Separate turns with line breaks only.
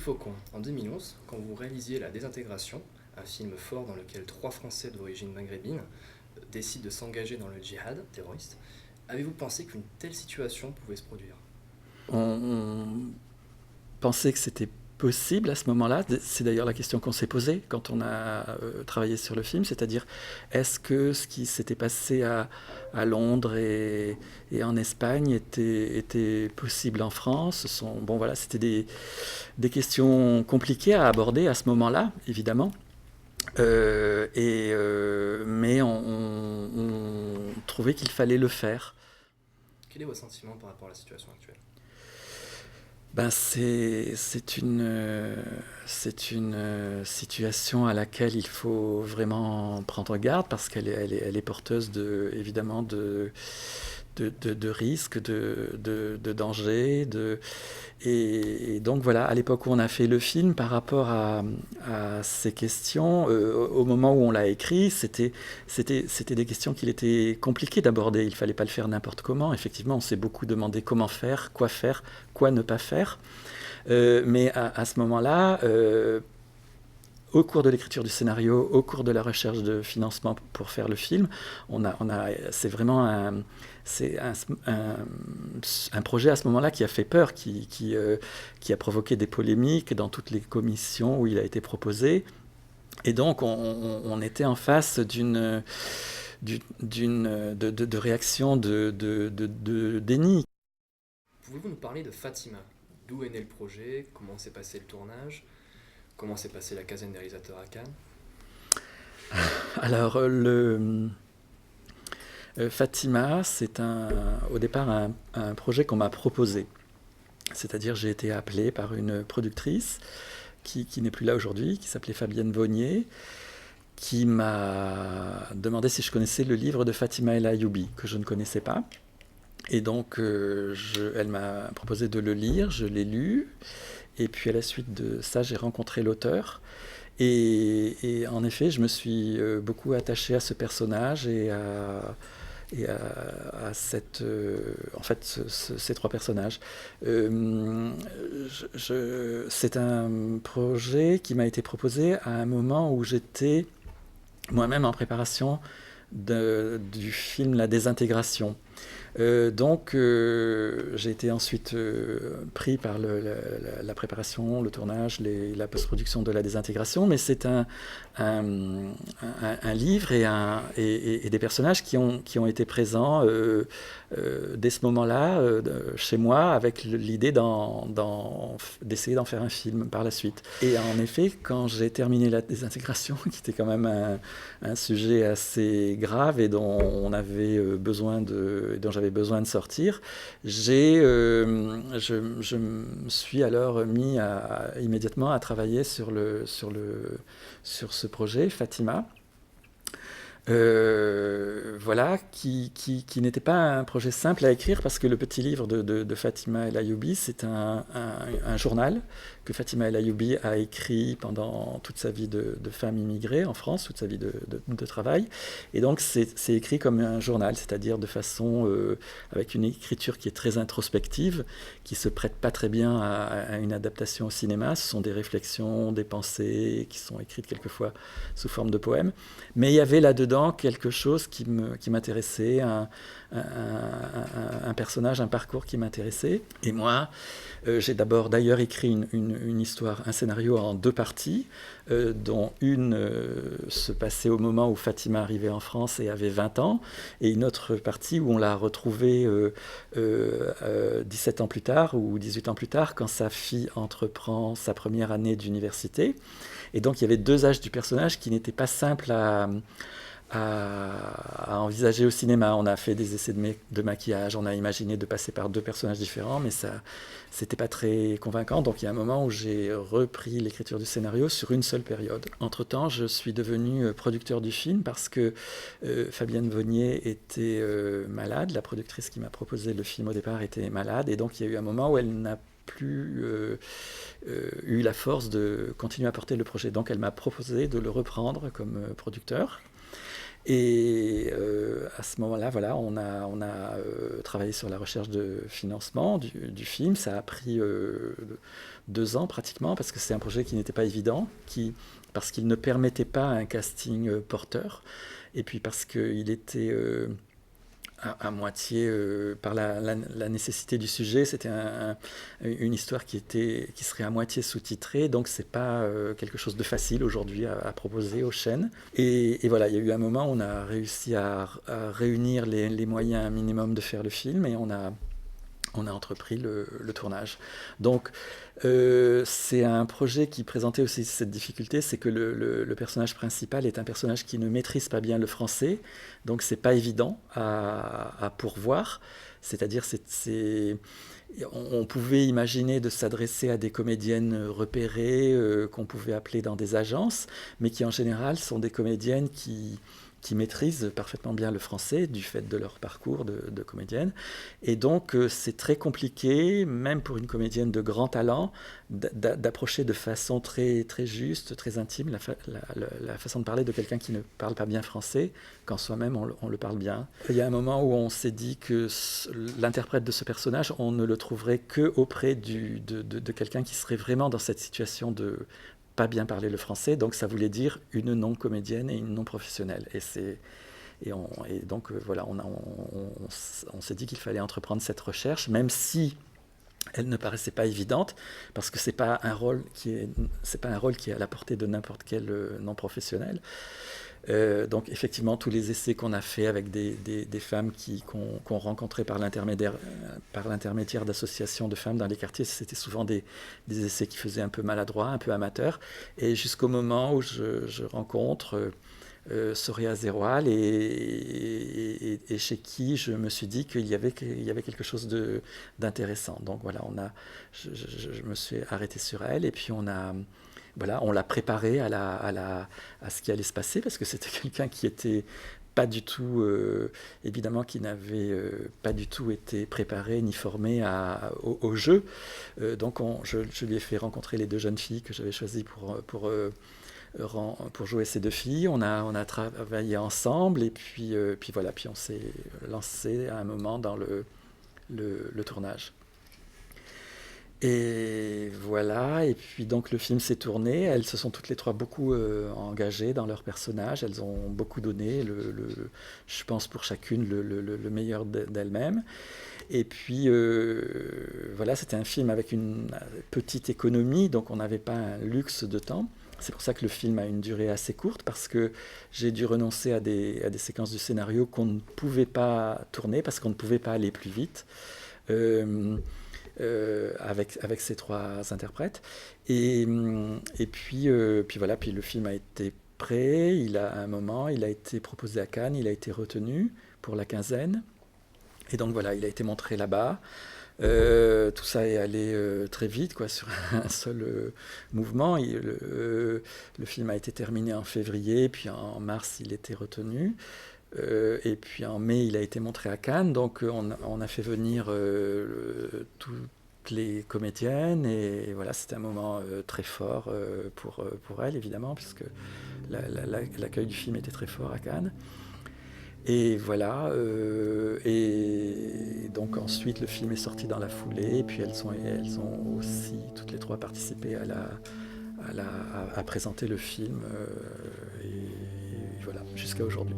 Faucon, en 2011, quand vous réalisiez La Désintégration, un film fort dans lequel trois Français d'origine maghrébine décident de s'engager dans le djihad terroriste, avez-vous pensé qu'une telle situation pouvait se produire?
On pensait que c'était possible à ce moment-là. C'est d'ailleurs la question qu'on s'est posée quand on a travaillé sur le film, c'est-à-dire est-ce que ce qui s'était passé à Londres et en Espagne était possible en France. Bon voilà, c'était des questions compliquées à aborder à ce moment-là, évidemment. Mais on trouvait qu'il fallait le faire.
Quel est votre sentiment par rapport à la situation actuelle?
Ben c'est une situation à laquelle il faut vraiment prendre garde parce qu'elle est porteuse évidemment de risques, de dangers. Et donc voilà, à l'époque où on a fait le film, par rapport à ces questions, au moment où on l'a écrit, c'était des questions qu'il était compliqué d'aborder. Il ne fallait pas le faire n'importe comment. Effectivement, on s'est beaucoup demandé comment faire, quoi ne pas faire. Mais à ce moment-là, au cours de l'écriture du scénario, au cours de la recherche de financement pour faire le film, c'est vraiment un projet à ce moment-là qui a fait peur, qui a provoqué des polémiques dans toutes les commissions où il a été proposé. Et donc, on était en face de réactions de déni.
Pouvez-vous nous parler de Fatima? D'où est né le projet? Comment s'est passé le tournage? Comment s'est passée la quinzaine des réalisateurs à Cannes?
Alors, Fatima, c'est au départ un projet qu'on m'a proposé. C'est-à-dire, j'ai été appelé par une productrice qui n'est plus là aujourd'hui, qui s'appelait Fabienne Vonnier, qui m'a demandé si je connaissais le livre de Fatima El Ayyoubi, que je ne connaissais pas. Et donc, elle m'a proposé de le lire, je l'ai lu, et puis à la suite de ça, j'ai rencontré l'auteur. Et en effet, je me suis beaucoup attaché à ce personnage et à en fait, ces trois personnages. C'est un projet qui m'a été proposé à un moment où j'étais moi-même en préparation du film La Désintégration. Donc j'ai été ensuite pris par la préparation, le tournage, la post-production de La Désintégration, mais c'est un livre et des personnages qui ont été présents dès ce moment-là chez moi avec l'idée d'essayer d'en faire un film par la suite. Et en effet, quand j'ai terminé La Désintégration, qui était quand même un sujet assez grave et dont j'avais besoin de sortir, je me suis alors mis immédiatement à travailler sur ce projet, Fatima. Voilà, qui n'était pas un projet simple à écrire parce que le petit livre de Fatima El Ayyoubi, c'est un journal que Fatima El Ayyoubi a écrit pendant toute sa vie de femme immigrée en France, toute sa vie de travail. Et donc c'est écrit comme un journal, c'est-à-dire de façon avec une écriture qui est très introspective, qui se prête pas très bien à une adaptation au cinéma. Ce sont des réflexions, des pensées qui sont écrites quelquefois sous forme de poèmes. Mais il y avait là-dedans quelque chose qui m'intéressait, un personnage, un parcours qui m'intéressait. Et moi, j'ai d'abord d'ailleurs écrit une histoire, un scénario en deux parties, dont une se passait au moment où Fatima arrivait en France et avait 20 ans, et une autre partie où on l'a retrouvée 17 ans plus tard ou 18 ans plus tard, quand sa fille entreprend sa première année d'université. Et donc il y avait deux âges du personnage qui n'étaient pas simples à envisager au cinéma. On a fait des essais de maquillage, on a imaginé de passer par deux personnages différents, mais ça, c'était pas très convaincant. Donc il y a un moment où j'ai repris l'écriture du scénario sur une seule période. Entre-temps, je suis devenu producteur du film parce que Fabienne Vonnier était malade. La productrice qui m'a proposé le film au départ était malade, et donc il y a eu un moment où elle n'a plus eu la force de continuer à porter le projet. Donc elle m'a proposé de le reprendre comme producteur. Et à ce moment-là, voilà, on a travaillé sur la recherche de financement du film. Ça a pris 2 ans pratiquement, parce que c'est un projet qui n'était pas évident, parce qu'il ne permettait pas un casting porteur, et puis parce qu'il était à moitié par la nécessité du sujet. C'était une histoire qui serait à moitié sous-titrée, donc c'est pas quelque chose de facile aujourd'hui à proposer aux chaînes. Et voilà, il y a eu un moment où on a réussi à réunir les moyens minimum de faire le film, et on a entrepris le tournage. Donc, c'est un projet qui présentait aussi cette difficulté, c'est que le personnage principal est un personnage qui ne maîtrise pas bien le français, donc c'est pas évident à pourvoir. C'est-à-dire, on pouvait imaginer de s'adresser à des comédiennes repérées qu'on pouvait appeler dans des agences, mais qui en général sont des comédiennes qui maîtrisent parfaitement bien le français du fait de leur parcours de comédienne. Et donc, c'est très compliqué, même pour une comédienne de grand talent, d'approcher de façon très, très juste, très intime, la façon de parler de quelqu'un qui ne parle pas bien français, quand soi-même on le parle bien. Il y a un moment où on s'est dit que l'interprète de ce personnage, on ne le trouverait que auprès de quelqu'un qui serait vraiment dans cette situation de pas bien parler le français, donc ça voulait dire une non-comédienne et une non-professionnelle. Et donc voilà, on s'est dit qu'il fallait entreprendre cette recherche, même si elle ne paraissait pas évidente, parce que c'est pas un rôle qui est à la portée de n'importe quel non-professionnel. Donc effectivement, tous les essais qu'on a fait avec des femmes qu'on rencontrait par l'intermédiaire d'associations de femmes dans les quartiers, c'était souvent des essais qui faisaient un peu maladroits, un peu amateurs. Et jusqu'au moment où je rencontre Soraya Zeroual, et chez qui je me suis dit qu'il y avait quelque chose d'intéressant. Donc voilà, je me suis arrêté sur elle, et puis on l'a préparée à ce qui allait se passer, parce que c'était quelqu'un qui était pas du tout, évidemment, qui n'avait pas du tout été préparé ni formé au jeu. Donc je lui ai fait rencontrer les 2 jeunes filles que j'avais choisies pour jouer ces 2 filles. On a travaillé ensemble, et puis voilà, puis on s'est lancé à un moment dans le tournage. Et voilà, et puis donc le film s'est tourné. Elles se sont toutes les 3 beaucoup engagées dans leurs personnages. Elles ont beaucoup donné, je pense pour chacune, le meilleur d'elles-mêmes. Et puis voilà, c'était un film avec une petite économie, donc on n'avait pas un luxe de temps. C'est pour ça que le film a une durée assez courte, parce que j'ai dû renoncer à des séquences du scénario qu'on ne pouvait pas tourner, parce qu'on ne pouvait pas aller plus vite. Avec ces 3 interprètes. Et puis voilà, puis le film a été prêt. À un moment, il a été proposé à Cannes, il a été retenu pour la quinzaine. Et donc voilà, il a été montré là-bas. Tout ça est allé très vite, quoi, sur un seul mouvement. Le film a été terminé en février, puis en mars, il était retenu. Et puis en mai, il a été montré à Cannes. Donc on a fait venir toutes les comédiennes. Et voilà, c'était un moment très fort pour elles, évidemment, puisque l'accueil du film était très fort à Cannes. Et voilà, et donc ensuite le film est sorti dans la foulée, et puis elles ont aussi toutes les 3 participé à présenter le film, et voilà, jusqu'à aujourd'hui.